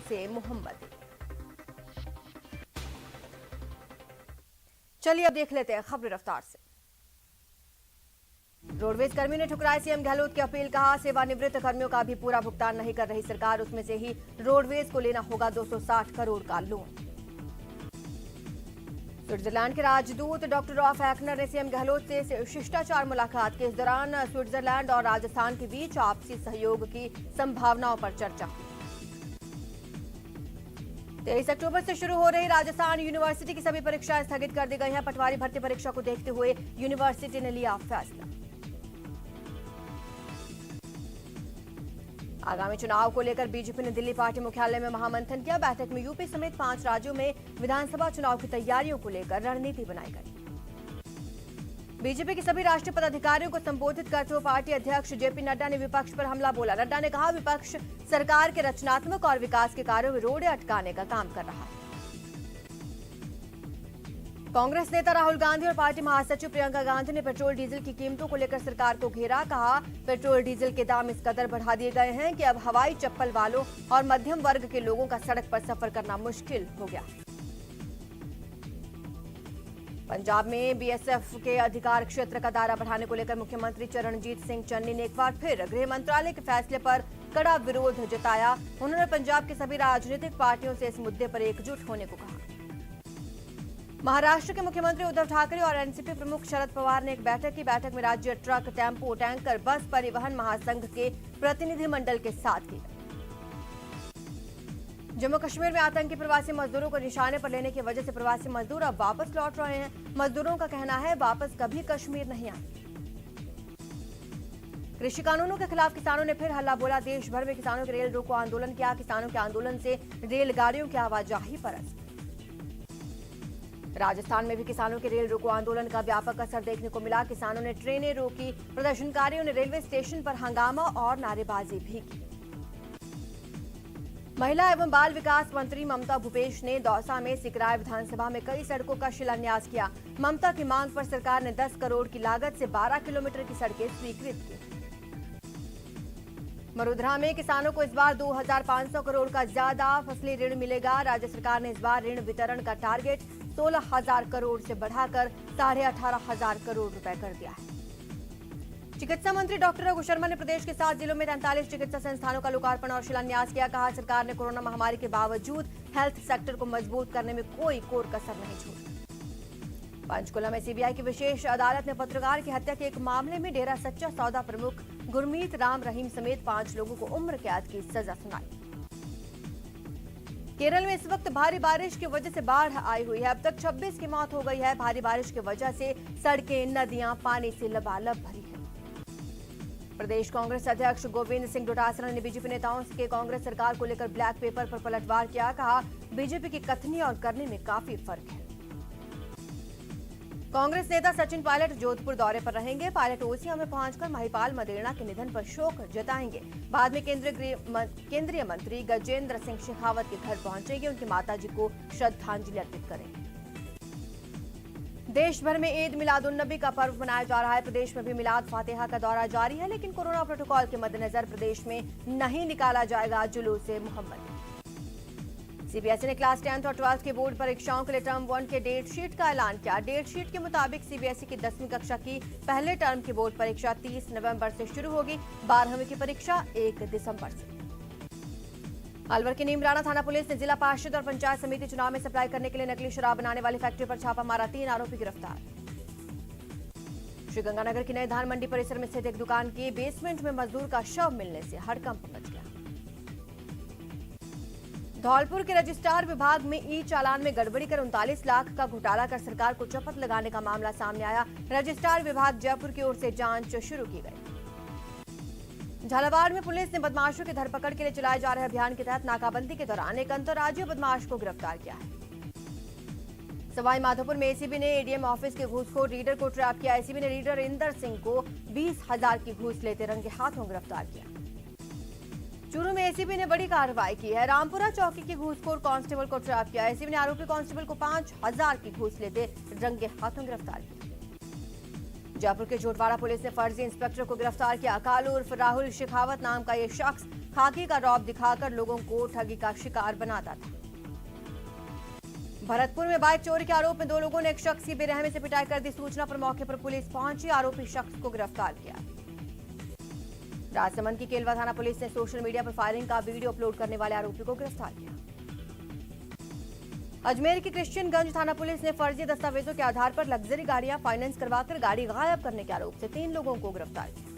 से मोहम्मद। चलिए अब देख लेते हैं खबर रफ्तार से। रोडवेज कर्मी ने ठुकराई सीएम गहलोत की अपील, कहा सेवानिवृत्त कर्मियों का भी पूरा भुगतान नहीं कर रही सरकार, उसमें से ही रोडवेज को लेना होगा 260 करोड़ का लोन। स्विट्जरलैंड के राजदूत डॉक्टर रॉफ हैकनर ने सीएम गहलोत से शिष्टाचार मुलाकात की। इस दौरान स्विट्जरलैंड और राजस्थान के बीच आपसी सहयोग की संभावनाओं पर चर्चा हुई। 23 अक्टूबर से शुरू हो रही राजस्थान यूनिवर्सिटी की सभी परीक्षाएं स्थगित कर दी गई हैं। पटवारी भर्ती परीक्षा को देखते हुए यूनिवर्सिटी ने लिया फैसला। आगामी चुनाव को लेकर बीजेपी ने दिल्ली पार्टी मुख्यालय में महामंथन किया। बैठक में यूपी समेत 5 राज्यों में विधानसभा चुनाव की तैयारियों को लेकर रणनीति बनाई गई। बीजेपी के सभी राष्ट्रीय पदाधिकारियों को संबोधित करते हुए पार्टी अध्यक्ष जेपी नड्डा ने विपक्ष पर हमला बोला। नड्डा ने कहा, विपक्ष सरकार के रचनात्मक और विकास के कार्यों में रोड़े अटकाने का काम कर रहा है। कांग्रेस नेता राहुल गांधी और पार्टी महासचिव प्रियंका गांधी ने पेट्रोल डीजल की कीमतों को लेकर सरकार को घेरा। कहा, पेट्रोल डीजल के दाम इस कदर बढ़ा दिए गए हैं कि अब हवाई चप्पल वालों और मध्यम वर्ग के लोगों का सड़क पर सफर करना मुश्किल हो गया। पंजाब में बीएसएफ के अधिकार क्षेत्र का दायरा बढ़ाने को लेकर मुख्यमंत्री चरणजीत सिंह चन्नी ने एक बार फिर गृह मंत्रालय के फैसले पर कड़ा विरोध जताया। उन्होंने पंजाब के सभी राजनीतिक पार्टियों से इस मुद्दे पर एकजुट होने को कहा। महाराष्ट्र के मुख्यमंत्री उद्धव ठाकरे और एनसीपी प्रमुख शरद पवार ने एक बैठक की। बैठक में राज्य ट्रक, टेम्पो, टैंकर, बस परिवहन महासंघ के प्रतिनिधिमंडल के साथ की। जम्मू कश्मीर में आतंकी प्रवासी मजदूरों को निशाने पर लेने की वजह से प्रवासी मजदूर अब वापस लौट रहे हैं। मजदूरों का कहना है, वापस कभी कश्मीर नहीं आए। कृषि कानूनों के खिलाफ किसानों ने फिर हल्ला बोला। देश भर में किसानों के रेल रोको आंदोलन किया। किसानों के आंदोलन से रेलगाड़ियों की आवाजाही पर असर। राजस्थान में भी किसानों के रेल रोको आंदोलन का व्यापक असर देखने को मिला। किसानों ने ट्रेनें रोकी। प्रदर्शनकारियों ने रेलवे स्टेशन पर हंगामा और नारेबाजी भी की। महिला एवं बाल विकास मंत्री ममता भूपेश ने दौसा में सिकराय विधानसभा में कई सड़कों का शिलान्यास किया। ममता की मांग पर सरकार ने 10 करोड़ की लागत से 12 किलोमीटर की सड़कें स्वीकृत की। मरुधरा में किसानों को इस बार 2500 करोड़ का ज्यादा फसली ऋण मिलेगा। राज्य सरकार ने इस बार ऋण वितरण का टारगेट 16,000 करोड़ से बढ़ाकर 18,500 करोड़ रुपए कर दिया है। चिकित्सा मंत्री डॉक्टर रघु शर्मा ने प्रदेश के 7 जिलों में 43 चिकित्सा संस्थानों का लोकार्पण और शिलान्यास किया। कहा, सरकार ने कोरोना महामारी के बावजूद हेल्थ सेक्टर को मजबूत करने में कोई कोर कसर नहीं छोड़ी। पंचकुला में सीबीआई की विशेष अदालत ने पत्रकार की हत्या के एक मामले में डेरा सच्चा सौदा प्रमुख गुरमीत राम रहीम समेत 5 लोगों को उम्र कैद की सजा सुनाई। केरल में इस वक्त भारी बारिश की वजह से बाढ़ आई हुई है। अब तक 26 की मौत हो गई है। भारी बारिश की वजह से सड़कें, नदियां पानी से लबालब भरी है। प्रदेश कांग्रेस अध्यक्ष गोविंद सिंह डोटासरा ने बीजेपी नेताओं के कांग्रेस सरकार को लेकर ब्लैक पेपर पर पलटवार किया। कहा, बीजेपी की कथनी और करने में काफी फर्क है। कांग्रेस नेता सचिन पायलट जोधपुर दौरे पर रहेंगे। पायलट ओसिया में पहुंचकर महिपाल मदेरणा के निधन पर शोक जताएंगे। बाद में केंद्रीय मंत्री गजेंद्र सिंह शेखावत के घर पहुंचेंगे। उनकी माताजी को श्रद्धांजलि अर्पित करेंगे। देश भर में ईद मिलादुन्नबी का पर्व मनाया जा रहा है। प्रदेश में भी मिलाद फातिहा का दौरा जारी है, लेकिन कोरोना प्रोटोकॉल के मद्देनजर प्रदेश में नहीं निकाला जाएगा जुलूस-ए मोहम्मद। सीबीएसई ने क्लास 10th और 12th के बोर्ड परीक्षाओं के लिए टर्म 1 के डेट शीट का ऐलान किया। डेट शीट के मुताबिक सीबीएसई की 10वीं कक्षा की पहले टर्म की बोर्ड परीक्षा 30 नवंबर से शुरू होगी। 12वीं की परीक्षा 1 दिसंबर से। अलवर की नीमराना थाना पुलिस ने जिला पार्षद और पंचायत समिति चुनाव में सप्लाई करने के लिए नकली शराब बनाने वाली फैक्ट्री पर छापा मारा। 3 आरोपी गिरफ्तार। श्रीगंगानगर की नई धान मंडी परिसर में स्थित एक दुकान के बेसमेंट में मजदूर का शव मिलने से हड़कंप मच गया। धौलपुर के रजिस्ट्रार विभाग में ई चालान में गड़बड़ी कर 39 लाख का घोटाला कर सरकार को चपत लगाने का मामला सामने आया। रजिस्ट्रार विभाग जयपुर की ओर से जांच शुरू की गई। झालावाड़ में पुलिस ने बदमाशों की धरपकड़ के लिए चलाए जा रहे अभियान के तहत नाकाबंदी के दौरान एक अंतर्राज्यीय बदमाश को गिरफ्तार किया है। सवाई माधोपुर में एसीबी ने एडीएम ऑफिस के घूसखोर रीडर को ट्रैप किया। एसीबी ने रीडर इंदर सिंह को 20,000 की घूस लेते रंगे हाथों गिरफ्तार किया। चूरू में एसीबी ने बड़ी कार्रवाई की है। रामपुरा चौकी के घूसखोर कांस्टेबल को ट्रैप किया। एसीबी ने आरोपी कांस्टेबल को 5,000 की घूस लेते रंगे हाथों गिरफ्तार किया। जयपुर के जोटवाड़ा पुलिस ने फर्जी इंस्पेक्टर को गिरफ्तार किया। कालू उर्फ राहुल शेखावत नाम का ये शख्स खाकी का रौब दिखाकर लोगों को ठगी का शिकार बनाता था। भरतपुर में बाइक चोरी के आरोप में 2 लोगों ने एक शख्स की बेरहमी से पिटाई कर दी। सूचना पर मौके पर पुलिस पहुंची, आरोपी शख्स को गिरफ्तार किया। राजसमंद की केलवा थाना पुलिस ने सोशल मीडिया पर फायरिंग का वीडियो अपलोड करने वाले आरोपी को गिरफ्तार किया। अजमेर की क्रिश्चियनगंज थाना पुलिस ने फर्जी दस्तावेजों के आधार पर लग्जरी गाड़ियां फाइनेंस करवाकर गाड़ी गायब करने के आरोप से 3 लोगों को गिरफ्तार किया।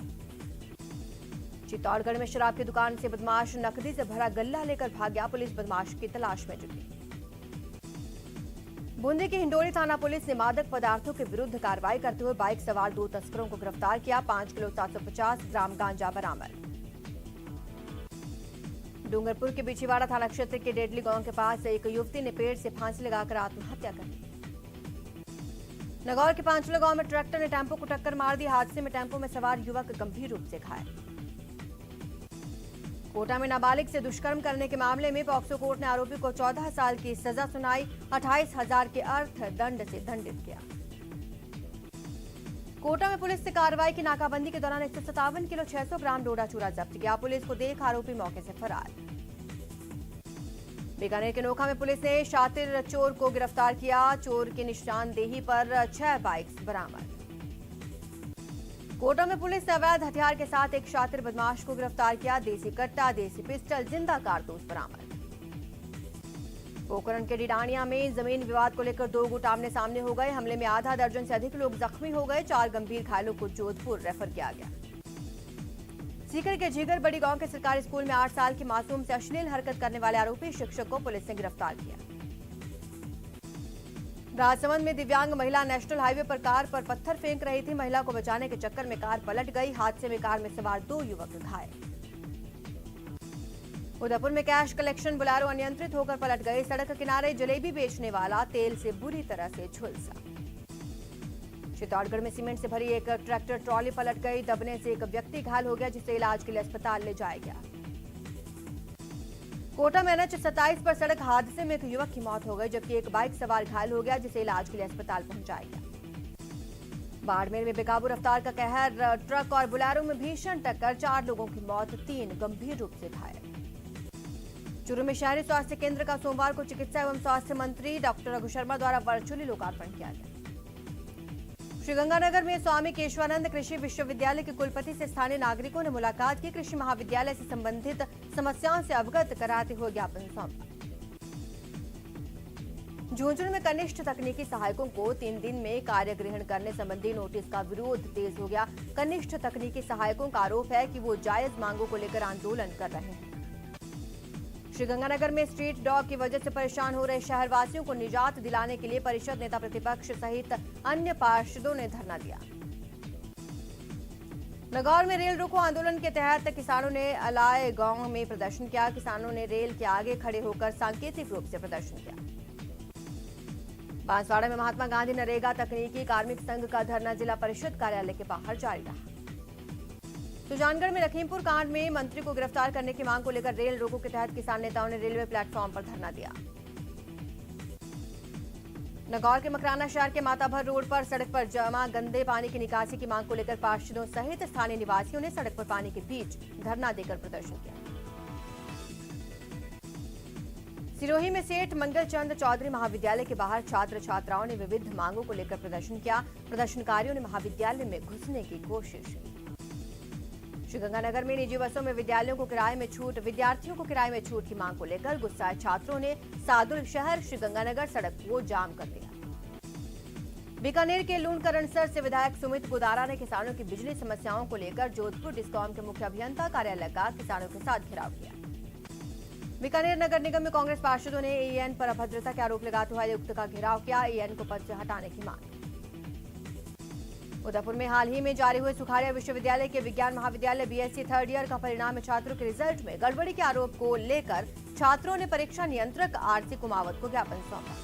चित्तौड़गढ़ में शराब की दुकान से बदमाश नकदी से भरा गल्ला लेकर भाग गया, पुलिस बदमाश की तलाश में जुटी। बूंदी की हिंडोली थाना पुलिस ने मादक पदार्थों के विरुद्ध कार्रवाई करते हुए बाइक सवार 2 तस्करों को गिरफ्तार किया। 5 किलो 750 ग्राम गांजा बरामद। डूंगरपुर के बिछीवाड़ा थाना क्षेत्र के डेडली गांव के पास एक युवती ने पेड़ से फांसी लगाकर आत्महत्या कर ली। नगौर के पांचला गांव में ट्रैक्टर ने टेम्पो को टक्कर मार दी। हादसे में टेम्पो में सवार युवक गंभीर रूप से घायल। कोटा में नाबालिग से दुष्कर्म करने के मामले में पॉक्सो कोर्ट ने आरोपी को 14 साल की सजा सुनाई, 28,000 के अर्थ दंड से दंडित किया। कोटा में पुलिस से कार्रवाई की। नाकाबंदी के दौरान 157 किलो 600 ग्राम डोडा चूरा जब्त किया। पुलिस को देख आरोपी मौके से फरार। बीकानेर के नोखा में पुलिस ने शातिर चोर को गिरफ्तार किया। चोर की निशानदेही पर 6 बाइक्स बरामद। कोटा में पुलिस ने अवैध हथियार के साथ एक शातिर बदमाश को गिरफ्तार किया। देसी कट्टा, देसी पिस्टल, जिंदा कारतूस बरामद। पोखरण के डिडानिया में जमीन विवाद को लेकर 2 गुट आमने सामने हो गए। हमले में आधा दर्जन से अधिक लोग जख्मी हो गए। 4 गंभीर घायलों को जोधपुर रेफर किया गया। सीकर के जीगर बड़ी गांव के सरकारी स्कूल में 8 साल की मासूम से अश्लील हरकत करने वाले आरोपी शिक्षक को पुलिस ने गिरफ्तार किया। राजसमंद में दिव्यांग महिला नेशनल हाईवे पर कार पर पत्थर फेंक रही थी। महिला को बचाने के चक्कर में कार पलट गई। हादसे में कार में सवार 2 युवक घायल। उदयपुर में कैश कलेक्शन बोलेरो अनियंत्रित होकर पलट गई। सड़क किनारे जलेबी बेचने वाला तेल से बुरी तरह से झुलसा। चित्तौड़गढ़ में सीमेंट से भरी एक ट्रैक्टर ट्रॉली पलट गई। दबने से एक व्यक्ति घायल हो गया, जिसे इलाज के लिए अस्पताल ले जाया गया। कोटा में NH 27 पर सड़क हादसे में एक युवक की मौत हो गई, जबकि एक बाइक सवार घायल हो गया, जिसे इलाज के लिए अस्पताल पहुंचाया गया। बाड़मेर में बेकाबू रफ्तार का कहर, ट्रक और बोलेरो में भीषण टक्कर, 4 लोगों की मौत, 3 गंभीर रूप से घायल। चूरू में शहरी स्वास्थ्य केंद्र का सोमवार को चिकित्सा एवं स्वास्थ्य मंत्री डॉक्टर रघु शर्मा द्वारा वर्चुअली लोकार्पण किया गया। श्रीगंगानगर में स्वामी केशवानंद कृषि विश्वविद्यालय के कुलपति से स्थानीय नागरिकों ने मुलाकात की। कृषि महाविद्यालय से संबंधित समस्याओं से अवगत कराते हुए ज्ञापन सौंपा। झुंझुनू में कनिष्ठ तकनीकी सहायकों को 3 दिन में कार्य ग्रहण करने संबंधी नोटिस का विरोध तेज हो गया। कनिष्ठ तकनीकी सहायकों का आरोप है कि वो जायज मांगों को लेकर आंदोलन कर रहे हैं। श्रीगंगानगर में स्ट्रीट डॉग की वजह से परेशान हो रहे शहरवासियों को निजात दिलाने के लिए परिषद नेता प्रतिपक्ष सहित अन्य पार्षदों ने धरना दिया। नगौर में रेल रोको आंदोलन के तहत किसानों ने अलाय गांव में प्रदर्शन किया। किसानों ने रेल के आगे खड़े होकर सांकेतिक रूप से प्रदर्शन किया। बांसवाड़ा में महात्मा गांधी नरेगा तकनीकी कार्मिक संघ का धरना जिला परिषद कार्यालय के बाहर जारी रहा। सुजानगढ़ में लखीमपुर कांड में मंत्री को गिरफ्तार करने की मांग को लेकर रेल रोको के तहत किसान नेताओं ने रेलवे प्लेटफॉर्म पर धरना दिया। नगौर के मकराना शहर के माताभर रोड पर सड़क पर जमा गंदे पानी की निकासी की मांग को लेकर पार्षदों सहित स्थानीय निवासियों ने सड़क पर पानी के बीच धरना देकर प्रदर्शन किया। सिरोही में सेठ मंगलचंद चौधरी महाविद्यालय के बाहर छात्र छात्राओं ने विविध मांगों को लेकर प्रदर्शन किया। प्रदर्शनकारियों ने महाविद्यालय में घुसने की कोशिश की। श्रीगंगानगर में निजी बसों में विद्यार्थियों को किराए में छूट की मांग को लेकर गुस्साए छात्रों ने सादुल शहर श्रीगंगानगर सड़क को जाम कर दिया। बीकानेर के लूणकरणसर से विधायक सुमित गोदारा ने किसानों की बिजली समस्याओं को लेकर जोधपुर डिस्कॉम के मुख्य अभियंता कार्यालय का किसानों के साथ घेराव किया। बीकानेर नगर निगम में कांग्रेस पार्षदों ने AN पर अभद्रता के आरोप लगाते हुए आयुक्त का घेराव किया। AN को पद से हटाने की मांग। उदयपुर में हाल ही में जारी हुए सुखाड़िया विश्वविद्यालय के विज्ञान महाविद्यालय BSc 3rd ईयर का परिणाम में छात्रों के रिजल्ट में गड़बड़ी के आरोप को लेकर छात्रों ने परीक्षा नियंत्रक RC कुमावत को ज्ञापन सौंपा।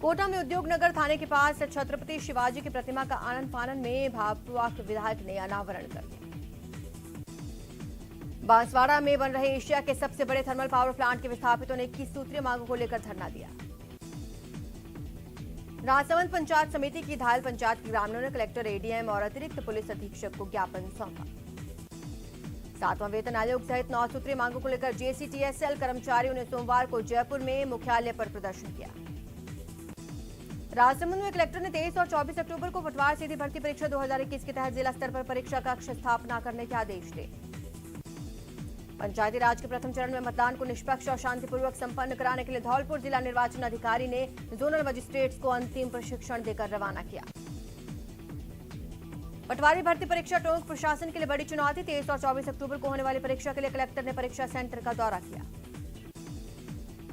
कोटा में उद्योग नगर थाने के पास छत्रपति शिवाजी की प्रतिमा का आनन फानन में भाजपा के विधायक ने अनावरण कर दिया। बांसवाड़ा में बन रहे एशिया के सबसे बड़े थर्मल पावर प्लांट के विस्थापितों ने 21 सूत्रीय मांगों को लेकर धरना दिया। राजसमंद पंचायत समिति की धायल पंचायत के ग्रामीणों ने कलेक्टर ADM और अतिरिक्त पुलिस अधीक्षक को ज्ञापन सौंपा। 7वां वेतन आयोग सहित 9 सूत्रीय मांगों को लेकर जेसीटीएसएल कर्मचारियों ने सोमवार को जयपुर में मुख्यालय पर प्रदर्शन किया। राजसमंद में कलेक्टर ने 23 और 24 अक्टूबर को पटवार सीधी भर्ती परीक्षा 2021 के तहत जिला स्तर पर परीक्षा कक्ष स्थापना करने के आदेश दिए। पंचायती राज के प्रथम चरण में मतदान को निष्पक्ष और शांतिपूर्वक संपन्न कराने के लिए धौलपुर जिला निर्वाचन अधिकारी ने जोनल मजिस्ट्रेट्स को अंतिम प्रशिक्षण देकर रवाना किया। पटवारी भर्ती परीक्षा टोंक प्रशासन के लिए बड़ी चुनौती। 23 और 24 अक्टूबर को होने वाली परीक्षा के लिए कलेक्टर ने परीक्षा सेंटर का दौरा किया।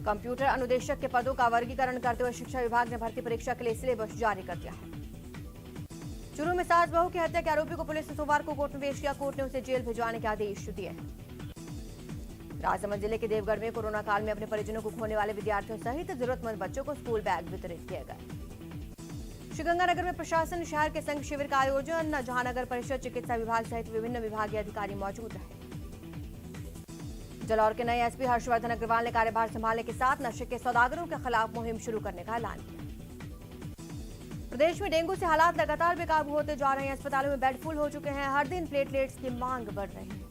कंप्यूटर अनुदेशक के पदों का वर्गीकरण करते हुए शिक्षा विभाग ने भर्ती परीक्षा के लिए सिलेबस जारी कर दिया है। चूरू में सास बहू की हत्या के आरोपी को पुलिस ने सोमवार को कोर्ट में पेश किया। कोर्ट ने उसे जेल भिजवाने के आदेश दिए हैं। राजसमंद जिले के देवगढ़ में कोरोना काल में अपने परिजनों को खोने वाले विद्यार्थियों सहित जरूरतमंद बच्चों को स्कूल बैग वितरित किए गए। श्रीगंगानगर में प्रशासन शहर के संघ शिविर का आयोजन, जहां नगर परिषद, चिकित्सा विभाग सहित विभिन्न विभागीय अधिकारी मौजूद रहे। जलौर के नए एसपी हर्षवर्धन अग्रवाल ने कार्यभार संभालने के साथ नशे के सौदागरों के खिलाफ मुहिम शुरू करने का ऐलान किया। प्रदेश में डेंगू से हालात लगातार बेकाबू होते जा रहे हैं। अस्पतालों में बेड फुल हो चुके हैं। हर दिन प्लेटलेट्स की मांग बढ़ रही है।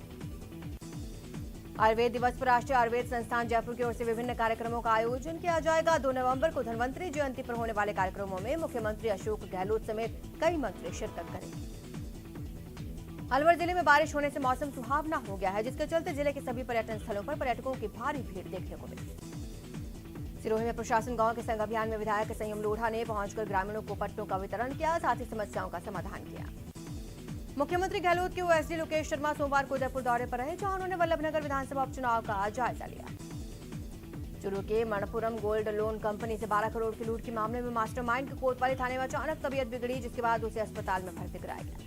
आयुर्वेद दिवस पर राष्ट्रीय आयुर्वेद संस्थान जयपुर की ओर से विभिन्न कार्यक्रमों का आयोजन किया जाएगा। 2 नवंबर को धन्वंतरी जयंती पर होने वाले कार्यक्रमों में मुख्यमंत्री अशोक गहलोत समेत कई मंत्री शिरकत करेंगे। अलवर जिले में बारिश होने से मौसम सुहावना हो गया है, जिसके चलते जिले के सभी पर्यटन स्थलों पर पर्यटकों की भारी भीड़ देखने को मिली। सिरोही में प्रशासन गांव के संग अभियान में विधायक संयम लोढ़ा ने पहुंचकर ग्रामीणों को पट्टों का वितरण किया, साथ ही समस्याओं का समाधान किया। मुख्यमंत्री गहलोत के ओएसडी लोकेश शर्मा सोमवार को उदयपुर दौरे पर रहे, जहां उन्होंने वल्लभनगर विधानसभा उपचुनाव का जायजा लिया। चूरू के मणपुरम गोल्ड लोन कंपनी से 12 करोड़ की लूट के मामले में मास्टरमाइंड के कोतवाली थाने में अचानक तबीयत बिगड़ी, जिसके बाद उसे अस्पताल में भर्ती कराया गया।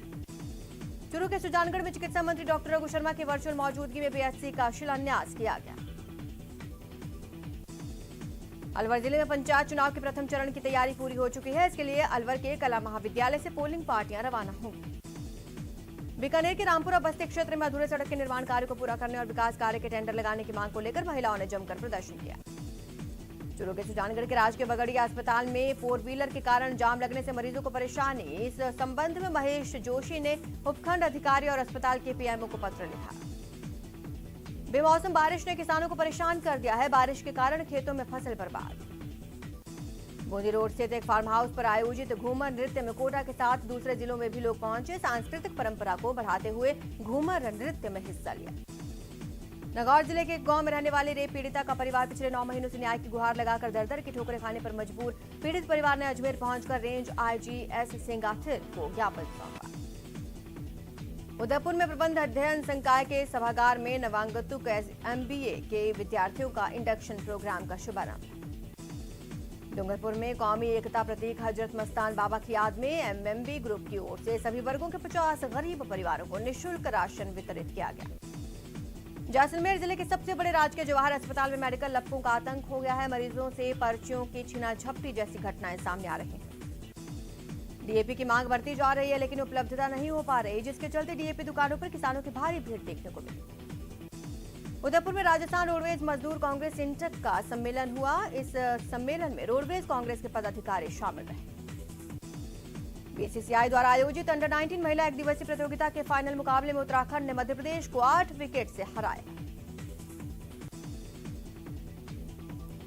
चूरू के सुजानगढ़ में चिकित्सा मंत्री डॉक्टर रघु शर्मा की वर्चुअल मौजूदगी में पीएचसी का शिलान्यास किया गया। अलवर जिले में पंचायत चुनाव के प्रथम चरण की तैयारी पूरी हो चुकी है। इसके लिए अलवर के कला महाविद्यालय से पोलिंग पार्टियां रवाना होंगी। बीकानेर के रामपुरा बस्ती क्षेत्र में अधूरे सड़क के निर्माण कार्य को पूरा करने और विकास कार्य के टेंडर लगाने की मांग को लेकर महिलाओं ने जमकर प्रदर्शन किया। चूरू के सुजानगढ़ के राजकीय बगड़िया अस्पताल में 4 व्हीलर के कारण जाम लगने से मरीजों को परेशानी। इस संबंध में महेश जोशी ने उपखंड अधिकारी और अस्पताल के पीएमओ को पत्र लिखा। बेमौसम बारिश ने किसानों को परेशान कर दिया है। बारिश के कारण खेतों में फसल बर्बाद। बूंदी रोड स्थित एक फार्म हाउस पर आयोजित घूमर नृत्य में कोटा के साथ दूसरे जिलों में भी लोग पहुंचे। सांस्कृतिक परंपरा को बढ़ाते हुए घूमर नृत्य में हिस्सा लिया। नागौर जिले के एक गांव में रहने वाली रेप पीड़िता का परिवार पिछले 9 महीनों से न्याय की गुहार लगाकर दर-दर की ठोकरें खाने पर मजबूर। पीड़ित परिवार ने अजमेर पहुंचकर रेंज आईजी एस सिंगाथिर को ज्ञापन सौंपा। उदयपुर में प्रबंध अध्ययन संकाय के सभागार में नवांगतुक एमबीए के विद्यार्थियों का इंडक्शन प्रोग्राम का शुभारंभ। डूंगरपुर में कौमी एकता प्रतीक हजरत मस्तान बाबा की याद में एमएमबी ग्रुप की ओर से सभी वर्गों के 50 गरीब परिवारों को निःशुल्क राशन वितरित किया गया। जैसलमेर जिले के सबसे बड़े राजकीय जवाहर अस्पताल में मेडिकल लपकों का आतंक हो गया है। मरीजों से पर्चियों की छीना झपटी जैसी घटनाएं सामने आ रही हैं। डीएपी की मांग बढ़ती जा रही है, लेकिन उपलब्धता नहीं हो पा रही, जिसके चलते डीएपी दुकानों पर किसानों की भारी भीड़ देखने को मिली। उदयपुर में राजस्थान रोडवेज मजदूर कांग्रेस इंटक का सम्मेलन हुआ। इस सम्मेलन में रोडवेज कांग्रेस के पदाधिकारी शामिल रहे। बीसीसीआई द्वारा आयोजित अंडर 19 महिला 1 दिवसीय प्रतियोगिता के फाइनल मुकाबले में उत्तराखंड ने मध्य प्रदेश को 8 विकेट से हराया।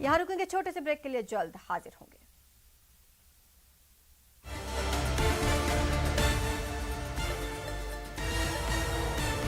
यहां रुकेंगे, छोटे से ब्रेक के लिए जल्द हाजिर होंगे।